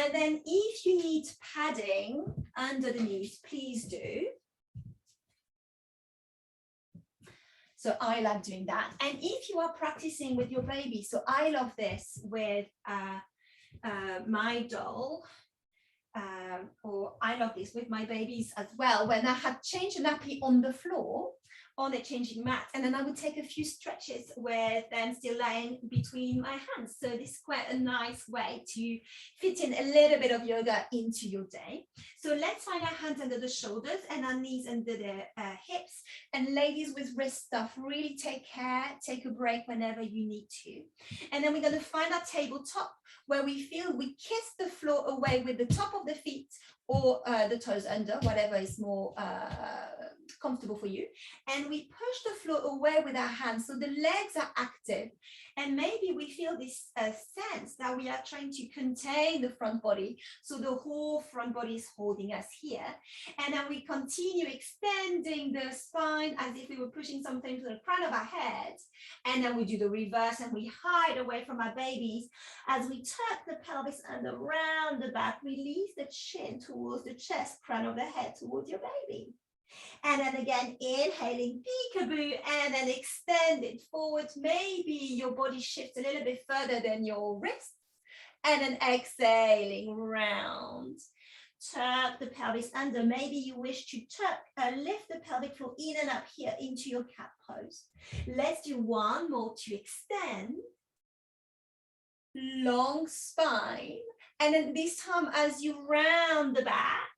And then if you need padding under the knees, please do. So I love doing that. And if you are practicing with your baby, so I love this with my doll, or I love this with my babies as well, when I had changed a nappy on the floor, on a changing mat, and then I would take a few stretches with them still lying between my hands. So this is quite a nice way to fit in a little bit of yoga into your day. So let's find our hands under the shoulders and our knees under the hips. And ladies with wrist stuff, really take care, take a break whenever you need to. And then we're going to find our tabletop where we feel we kiss the floor away with the top of the feet or the toes under, whatever is more comfortable for you. And we push the floor away with our hands so the legs are active. And maybe we feel this sense that we are trying to contain the front body. So the whole front body is holding us here. And then we continue extending the spine as if we were pushing something to the crown of our head. And then we do the reverse and we hide away from our babies as we tuck the pelvis and around the back. Release the chin towards the chest, crown of the head towards your baby. And then again, inhaling, peekaboo, and then extend it forward. Maybe your body shifts a little bit further than your wrists. And then exhaling round. Tuck the pelvis under. Maybe you wish to lift the pelvic floor in and up here into your cat pose. Let's do one more to extend. Long spine. And then this time as you round the back,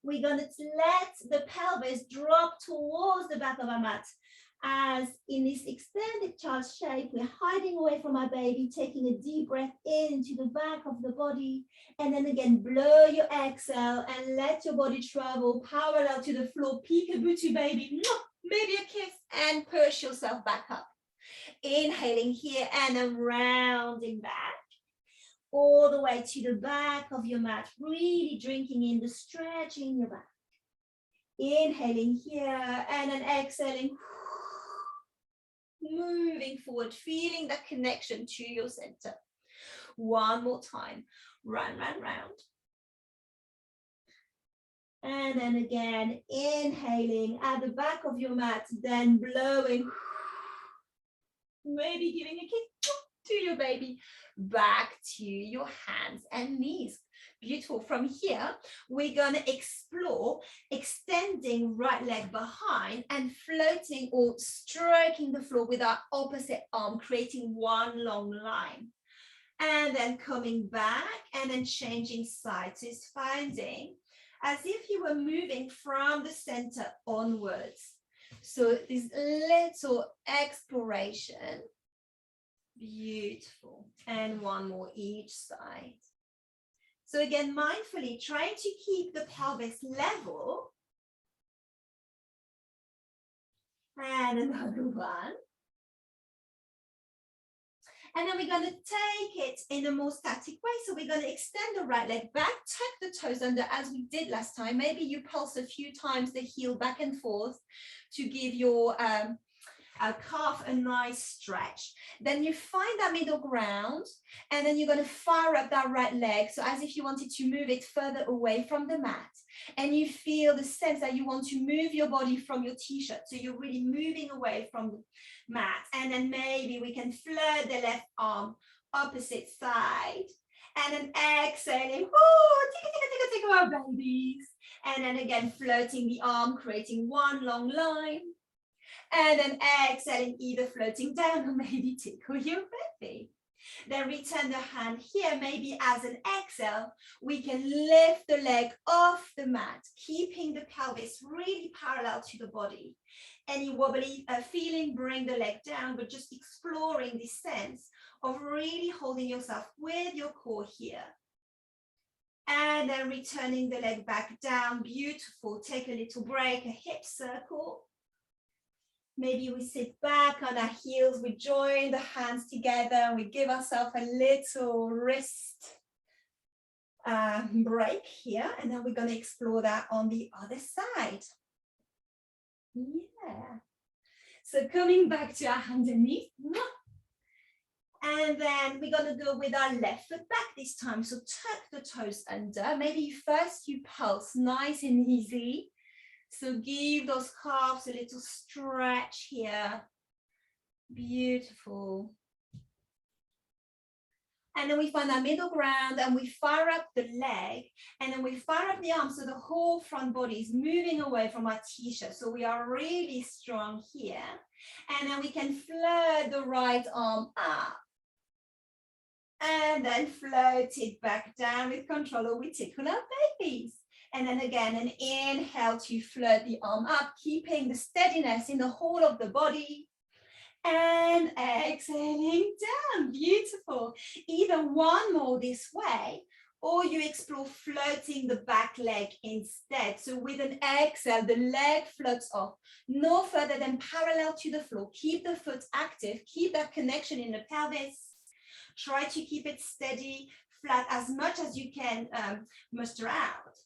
we're going to let the pelvis drop towards the back of our mat. As in this extended child shape, we're hiding away from our baby, taking a deep breath into the back of the body. And then again, blow your exhale and let your body travel parallel to the floor. Peekaboo to baby. Maybe a kiss and push yourself back up. Inhaling here and then rounding back. All the way to the back of your mat, really drinking in the stretch in your back. Inhaling here and then exhaling, moving forward, feeling that connection to your center. One more time, round, round, round. And then again, inhaling at the back of your mat, then blowing, maybe giving a kick to your baby, back to your hands and knees. Beautiful. From here, we're going to explore extending right leg behind and floating or stroking the floor with our opposite arm, creating one long line. And then coming back and then changing sides. So it's finding as if you were moving from the center onwards. So this little exploration. Beautiful. And one more each side. So again, mindfully trying to keep the pelvis level. And another one. And then we're going to take it in a more static way. So we're going to extend the right leg back, tuck the toes under as we did last time. Maybe you pulse a few times the heel back and forth to give your calf a nice stretch. Then you find that middle ground and then you're going to fire up that right leg. So as if you wanted to move it further away from the mat. And you feel the sense that you want to move your body from your t-shirt. So you're really moving away from the mat. And then maybe we can float the left arm opposite side. And then exhaling, tickle our babies. And then again, floating the arm, creating one long line. And then exhaling, either floating down or maybe tickle your baby. Then return the hand here, maybe as an exhale, we can lift the leg off the mat, keeping the pelvis really parallel to the body. Any wobbly feeling, bring the leg down, but just exploring this sense of really holding yourself with your core here. And then returning the leg back down, beautiful. Take a little break, a hip circle. Maybe we sit back on our heels, we join the hands together, and we give ourselves a little wrist break here. And then we're going to explore that on the other side. Yeah. So coming back to our hands and knees. And then we're going to go with our left foot back this time. So tuck the toes under. Maybe first you pulse nice and easy. So give those calves a little stretch here. Beautiful. And then we find our middle ground and we fire up the leg and then we fire up the arm so the whole front body is moving away from our t-shirt. So we are really strong here. And then we can float the right arm up and then float it back down with control, or we tickle our babies. And then again, an inhale to float the arm up, keeping the steadiness in the whole of the body. And exhaling down. Beautiful. Either one more this way, or you explore floating the back leg instead. So with an exhale, the leg floats off, no further than parallel to the floor. Keep the foot active, keep that connection in the pelvis. Try to keep it steady, flat as much as you can muster out.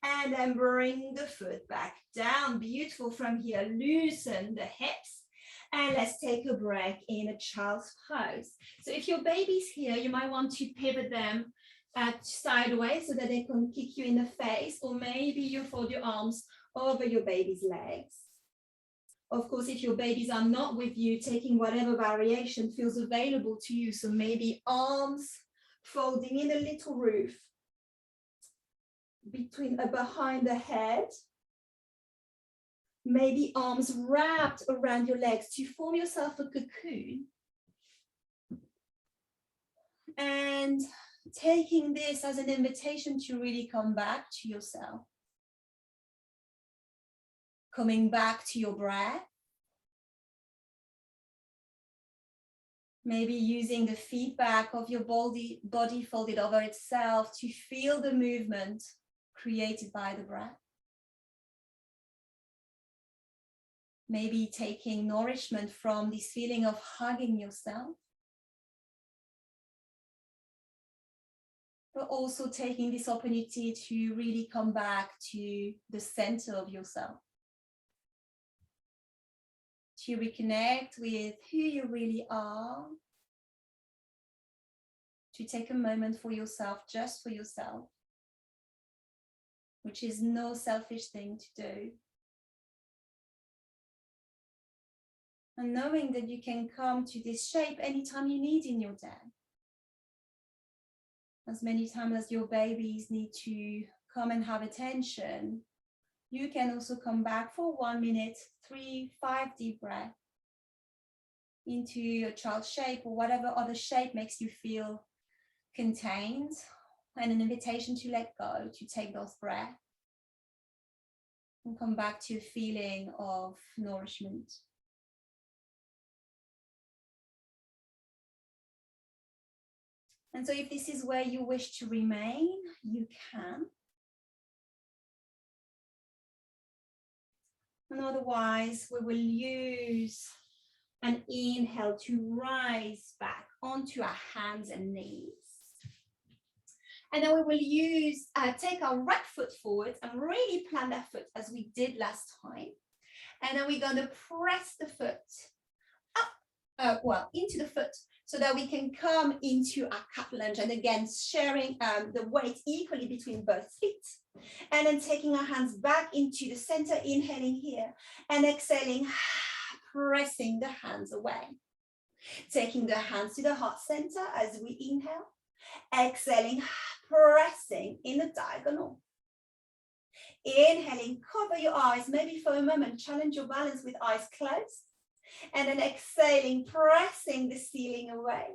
And then bring the foot back down. Beautiful. From here, loosen the hips. And let's take a break in a child's pose. So if your baby's here, you might want to pivot them sideways so that they can kick you in the face, or maybe you fold your arms over your baby's legs. Of course, if your babies are not with you, taking whatever variation feels available to you. So maybe arms folding in a little roof behind the head. Maybe arms wrapped around your legs to form yourself a cocoon. And taking this as an invitation to really come back to yourself. Coming back to your breath. Maybe using the feedback of your body folded over itself to feel the movement created by the breath. Maybe taking nourishment from this feeling of hugging yourself. But also taking this opportunity to really come back to the center of yourself. To reconnect with who you really are. To take a moment for yourself, just for yourself. Which is no selfish thing to do. And knowing that you can come to this shape anytime you need in your day. As many times as your babies need to come and have attention, you can also come back for 1 minute, 3, 5 deep breaths into your child's shape or whatever other shape makes you feel contained, and an invitation to let go, to take those breaths and come back to a feeling of nourishment. And so if this is where you wish to remain, you can. And otherwise, we will use an inhale to rise back onto our hands and knees. And then we will use, take our right foot forward and really plant that foot as we did last time. And then we're going to press the foot up, into the foot, so that we can come into our cat lunge. And again, sharing the weight equally between both feet. And then taking our hands back into the center, inhaling here and exhaling, pressing the hands away. Taking the hands to the heart center as we inhale, exhaling, pressing in the diagonal. Inhaling, cover your eyes, maybe for a moment, challenge your balance with eyes closed. And then exhaling, pressing the ceiling away.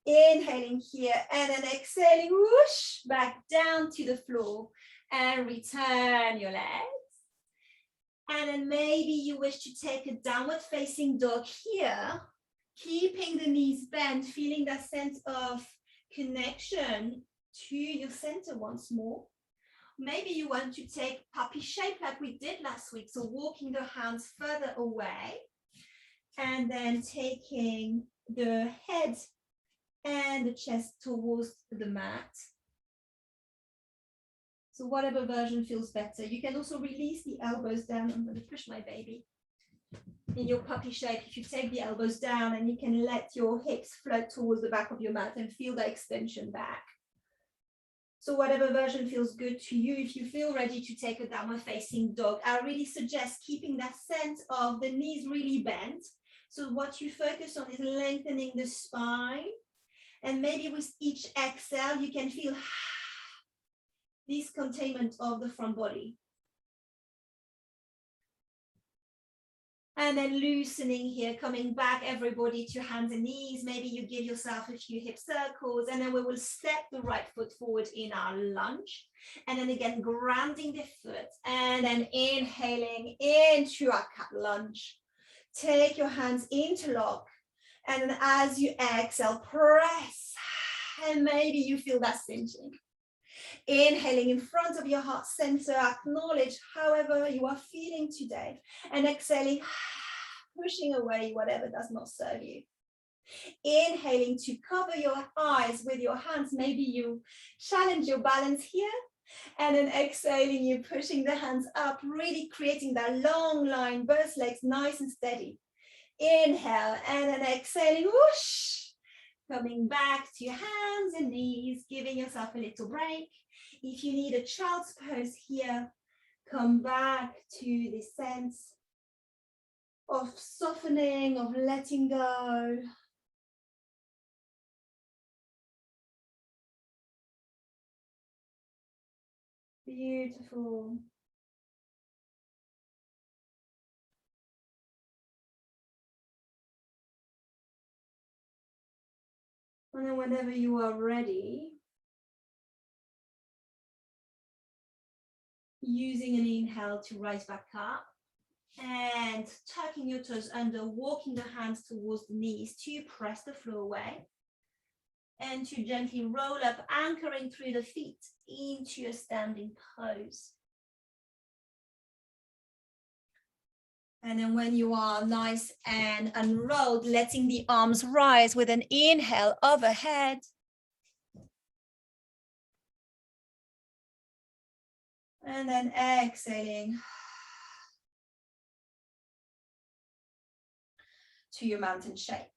Inhaling here and then exhaling, whoosh, back down to the floor and return your legs. And then maybe you wish to take a downward facing dog here, keeping the knees bent, feeling that sense of connection to your center once more. Maybe you want to take puppy shape like we did last week. So walking the hands further away and then taking the head and the chest towards the mat. So whatever version feels better. You can also release the elbows down. I'm going to push my baby. in your puppy shape, if you take the elbows down and you can let your hips float towards the back of your mat and feel the extension back. So whatever version feels good to you, if you feel ready to take a downward facing dog, I really suggest keeping that sense of the knees really bent. So what you focus on is lengthening the spine. And maybe with each exhale, you can feel this containment of the front body. And then loosening here, coming back, everybody, to hands and knees. Maybe you give yourself a few hip circles, and then we will step the right foot forward in our lunge. And then again, grounding the foot, and then inhaling into our cat lunge. Take your hands interlock, and then as you exhale, press, and maybe you feel that cinching. Inhaling in front of your heart center, acknowledge however you are feeling today, and exhaling, pushing away whatever does not serve you. Inhaling to cover your eyes with your hands, maybe you challenge your balance here, and then exhaling, you pushing the hands up, really creating that long line, both legs nice and steady. Inhale, and then exhaling, whoosh, coming back to your hands and knees, giving yourself a little break. If you need a child's pose here, come back to this sense of softening, of letting go. Beautiful. And then whenever you are ready, using an inhale to rise back up and tucking your toes under, walking the hands towards the knees to press the floor away, and to gently roll up, anchoring through the feet into a standing pose. And then when you are nice and unrolled, letting the arms rise with an inhale overhead. And then exhaling to your mountain shape.